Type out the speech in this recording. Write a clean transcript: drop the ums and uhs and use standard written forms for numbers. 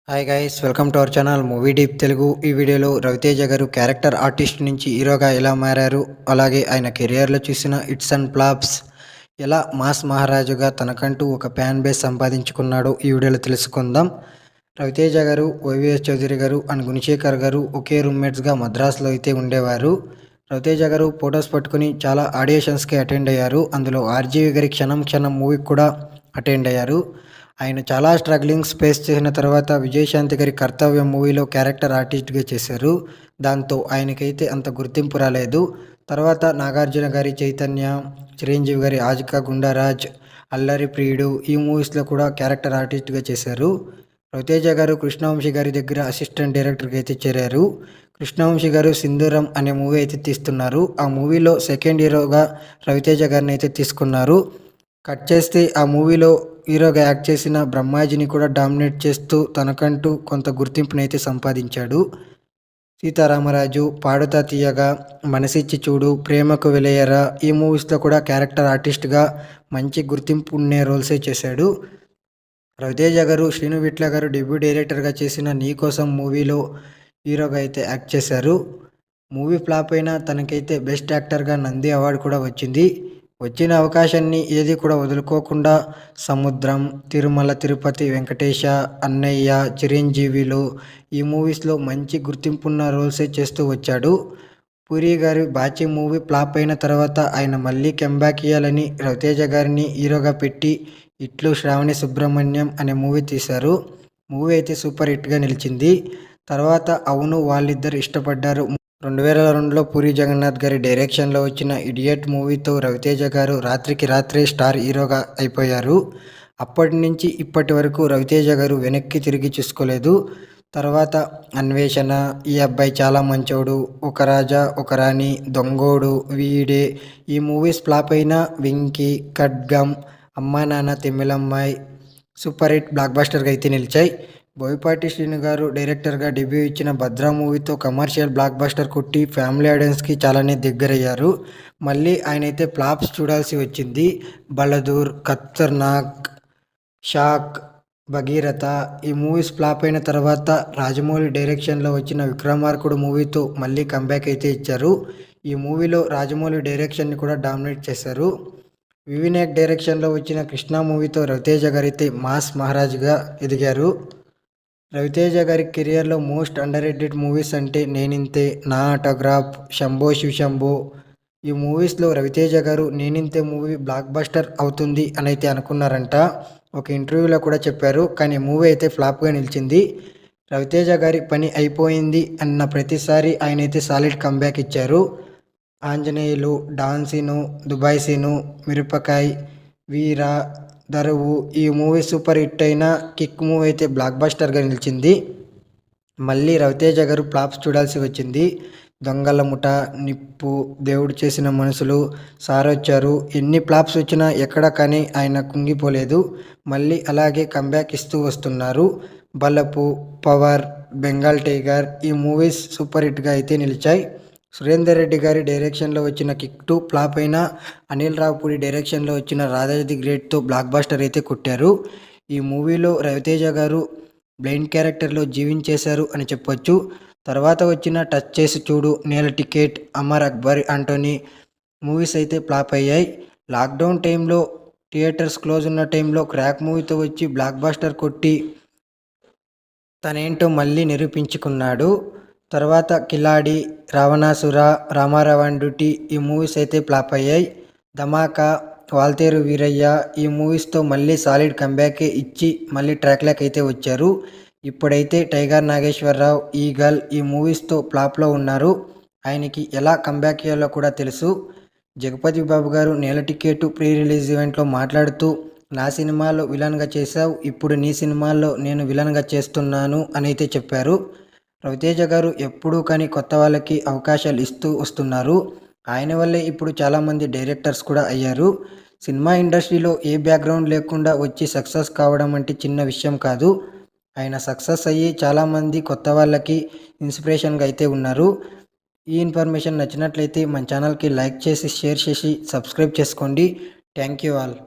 Hi guys, welcome to our channel movie deep Telugu. ఈ వీడియోలో రవితేజ గారు క్యారెక్టర్ ఆర్టిస్ట్ నుంచి హీరోగా ఎలా మారారు, అలాగే ఆయన కెరియర్లో చూసిన హిట్స్ అండ్ ఫ్లాప్స్, ఎలా మాస్ మహారాజుగా తనకంటూ ఒక ఫ్యాన్ బేస్ సంపాదించుకున్నాడో ఈ వీడియోలో తెలుసుకుందాం. రవితేజ గారు, వైవిఎస్ చౌదరి గారు అండ్ గుణశేఖర్ గారు ఒకే రూమ్మేట్స్గా మద్రాసులో అయితే ఉండేవారు. రవితేజ గారు ఫొటోస్ పట్టుకుని చాలా ఆడియేషన్స్కి అటెండ్ అయ్యారు. అందులో ఆర్జీవి గారి క్షణం క్షణం మూవీకి కూడా అటెండ్ అయ్యారు. ఆయన చాలా స్ట్రగ్లింగ్స్ ఫేస్ చేసిన తర్వాత విజయశాంతి గారి కర్తవ్యం మూవీలో క్యారెక్టర్ ఆర్టిస్ట్గా చేశారు. దాంతో ఆయనకైతే అంత గుర్తింపు రాలేదు. తర్వాత నాగార్జున గారి చైతన్య, చిరంజీవి గారి ఆజికా గుండారాజ్, అల్లరి ప్రియుడు ఈ మూవీస్లో కూడా క్యారెక్టర్ ఆర్టిస్ట్గా చేశారు. రవితేజ గారు కృష్ణవంశీ గారి దగ్గర అసిస్టెంట్ డైరెక్టర్గా అయితే చేరారు. కృష్ణవంశీ గారు సింధూరం అనే మూవీ అయితే తీస్తున్నారు. ఆ మూవీలో సెకండ్ హీరోగా రవితేజ గారిని అయితే తీసుకున్నారు. కట్ చేస్తే ఆ మూవీలో హీరోగా యాక్ట్ చేసిన బ్రహ్మాజీని కూడా డామినేట్ చేస్తూ తనకంటూ కొంత గుర్తింపునైతే సంపాదించాడు. సీతారామరాజు, పాడుతా తీయగా, మనసిచ్చి చూడు, ప్రేమకు వెలయరా ఈ మూవీస్లో కూడా క్యారెక్టర్ ఆర్టిస్ట్గా మంచి గుర్తింపు ఉండే రోల్సే చేశాడు. రవితేజ గారు శ్రీను విట్ల గారు డెబ్యూ డైరెక్టర్గా చేసిన నీకోసం మూవీలో హీరోగా అయితే యాక్ట్ చేశారు. మూవీ ఫ్లాప్ అయినా తనకైతే బెస్ట్ యాక్టర్గా నంది అవార్డు కూడా వచ్చింది. వచ్చిన అవకాశాన్ని ఏది కూడా వదులుకోకుండా సముద్రం, తిరుమల తిరుపతి వెంకటేశ, అన్నయ్య, చిరంజీవిలు ఈ మూవీస్లో మంచి గుర్తింపున్న రోల్సే చేస్తూ వచ్చాడు. పూరి గారి బాచి మూవీ ఫ్లాప్ అయిన తర్వాత ఆయన మళ్ళీ కంబ్యాక్ ఇవ్వాలని రవితేజ గారిని హీరోగా పెట్టి ఇట్లు శ్రావణి సుబ్రహ్మణ్యం అనే మూవీ తీశారు. మూవీ అయితే సూపర్ హిట్గా నిలిచింది. తర్వాత అవును వాళ్ళిద్దరు ఇష్టపడ్డారు 2002లో పూరి జగన్నాథ్ గారి డైరెక్షన్లో వచ్చిన ఇడియట్ మూవీతో రవితేజ గారు రాత్రికి రాత్రే స్టార్ హీరోగా అయిపోయారు. అప్పటి నుంచి ఇప్పటి వరకు రవితేజ గారు వెనక్కి తిరిగి చూసుకోలేదు. తర్వాత అన్వేషణ, ఈ అబ్బాయి చాలా మంచోడు, ఒక రాజా ఒక రాణి, దొంగోడు, వీడే ఈ మూవీస్ ఫ్లాప్ అయిన వెంకీ, ఖడ్గం, అమ్మా నాన్న తిమ్మిలమ్మాయి సూపర్ హిట్ బ్లాక్ బస్టర్గా అయితే నిలిచాయి. బోయపాటి శ్రీను గారు డైరెక్టర్గా డెబ్యూ ఇచ్చిన భద్రా మూవీతో కమర్షియల్ బ్లాక్ బస్టర్ కొట్టి ఫ్యామిలీ ఆడియన్స్కి చాలానే దగ్గరయ్యారు. మళ్ళీ ఆయనైతే ఫ్లాప్స్ చూడాల్సి వచ్చింది. బలదూర్, ఖతర్నాక్, షాక్, భగీరథ ఈ మూవీస్ ఫ్లాప్ అయిన తర్వాత రాజమౌళి డైరెక్షన్లో వచ్చిన విక్రమార్కుడు మూవీతో మళ్ళీ కంబ్యాక్ అయితే ఇచ్చారు. ఈ మూవీలో రాజమౌళి డైరెక్షన్ని కూడా డామినేట్ చేశారు. వినాయక్ డైరెక్షన్లో వచ్చిన కృష్ణ మూవీతో రవితేజ గారైతే మాస్ మహారాజ్గా ఎదిగారు. రవితేజ గారి కెరియర్లో మోస్ట్ అండర్ రేటెడ్ మూవీస్ అంటే నేనింతే, నా ఆటోగ్రాఫ్, శంభో శివశంభో ఈ మూవీస్లో రవితేజ గారు నేనింతే మూవీ బ్లాక్ బస్టర్ అవుతుంది అని అయితే అనుకున్నారంట. ఒక ఇంటర్వ్యూలో కూడా చెప్పారు. కానీ మూవీ అయితే ఫ్లాప్గా నిలిచింది. రవితేజ గారి పని అయిపోయింది అన్న ప్రతిసారి ఆయన అయితే సాలిడ్ కంబ్యాక్ ఇచ్చారు. ఆంజనేయులు, డాన్ సీను, దుబాయ్ సీను, మిరపకాయ్, వీర, దరువు ఈ మూవీ సూపర్ హిట్ అయిన కిక్ మూవీ అయితే బ్లాక్ బస్టర్గా నిలిచింది. మళ్ళీ రవితేజ గారు ఫ్లాప్స్ చూడాల్సి వచ్చింది. దొంగల ముఠ, నిప్పు, దేవుడు చేసిన మనుషులు, సారొచ్చారు ఎన్ని ఫ్లాప్స్ వచ్చినా ఎక్కడ కానీ ఆయన కుంగిపోలేదు. మళ్ళీ అలాగే కంబ్యాక్ ఇస్తూ వస్తున్నారు. బలపు, పవర్, బెంగాల్ టైగర్ ఈ మూవీస్ సూపర్ హిట్గా అయితే నిలిచాయి. సురేందర్ రెడ్డి గారి డైరెక్షన్లో వచ్చిన కిక్ 2 ఫ్లాప్ అయినా అనిల్ రావుపూడి డైరెక్షన్లో వచ్చిన రాధా ది గ్రేట్తో బ్లాక్ బస్టర్ అయితే కొట్టారు. ఈ మూవీలో రవితేజ గారు బ్లైండ్ క్యారెక్టర్లో జీవించేశారు అని చెప్పొచ్చు. తర్వాత వచ్చిన టచ్ చేసి చూడు, నేల టికెట్, అమర్ అక్బర్ ఆంటోనీ మూవీస్ అయితే ఫ్లాప్ అయ్యాయి. లాక్డౌన్ టైంలో థియేటర్స్ క్లోజ్ ఉన్న టైంలో క్రాక్ మూవీతో వచ్చి బ్లాక్ బస్టర్ కొట్టి తనేంటో మళ్ళీ నిరూపించుకున్నాడు. తర్వాత కిలాడి, రావణాసుర, రామారావణ్ డ్యూటీ ఈ మూవీస్ అయితే ఫ్లాప్ అయ్యాయి. ధమాకా, వాల్తేరు వీరయ్య ఈ మూవీస్తో మళ్ళీ సాలిడ్ కంబ్యాకే ఇచ్చి మళ్ళీ ట్రాక్లోకి అయితే వచ్చారు. ఇప్పుడైతే టైగర్ నాగేశ్వరరావు, ఈగల్ ఈ మూవీస్తో ఫ్లాప్లో ఉన్నారు. ఆయనకి ఎలా కంబ్యాక్ చేయాలో కూడా తెలుసు. జగపతి బాబు గారు నేల టికెట్ ప్రీ రిలీజ్ ఈవెంట్లో మాట్లాడుతూ నా సినిమాలో విలన్గా చేశావు, ఇప్పుడు నీ సినిమాల్లో నేను విలన్గా చేస్తున్నాను అని అయితే చెప్పారు. రవితేజ గారు ఎప్పుడూ కానీ కొత్త వాళ్ళకి అవకాశాలు ఇస్తూ వస్తున్నారు. ఆయన వల్లే ఇప్పుడు చాలామంది డైరెక్టర్స్ కూడా అయ్యారు. సినిమా ఇండస్ట్రీలో ఏ బ్యాక్గ్రౌండ్ లేకుండా వచ్చి సక్సెస్ కావడం అంటే చిన్న విషయం కాదు. ఆయన సక్సెస్ అయ్యి చాలామంది కొత్త వాళ్ళకి ఇన్స్పిరేషన్గా అయితే ఉన్నారు. ఈ ఇన్ఫర్మేషన్ నచ్చినట్లయితే మన ఛానల్కి లైక్ చేసి, షేర్ చేసి, సబ్స్క్రైబ్ చేసుకోండి. Thank you all.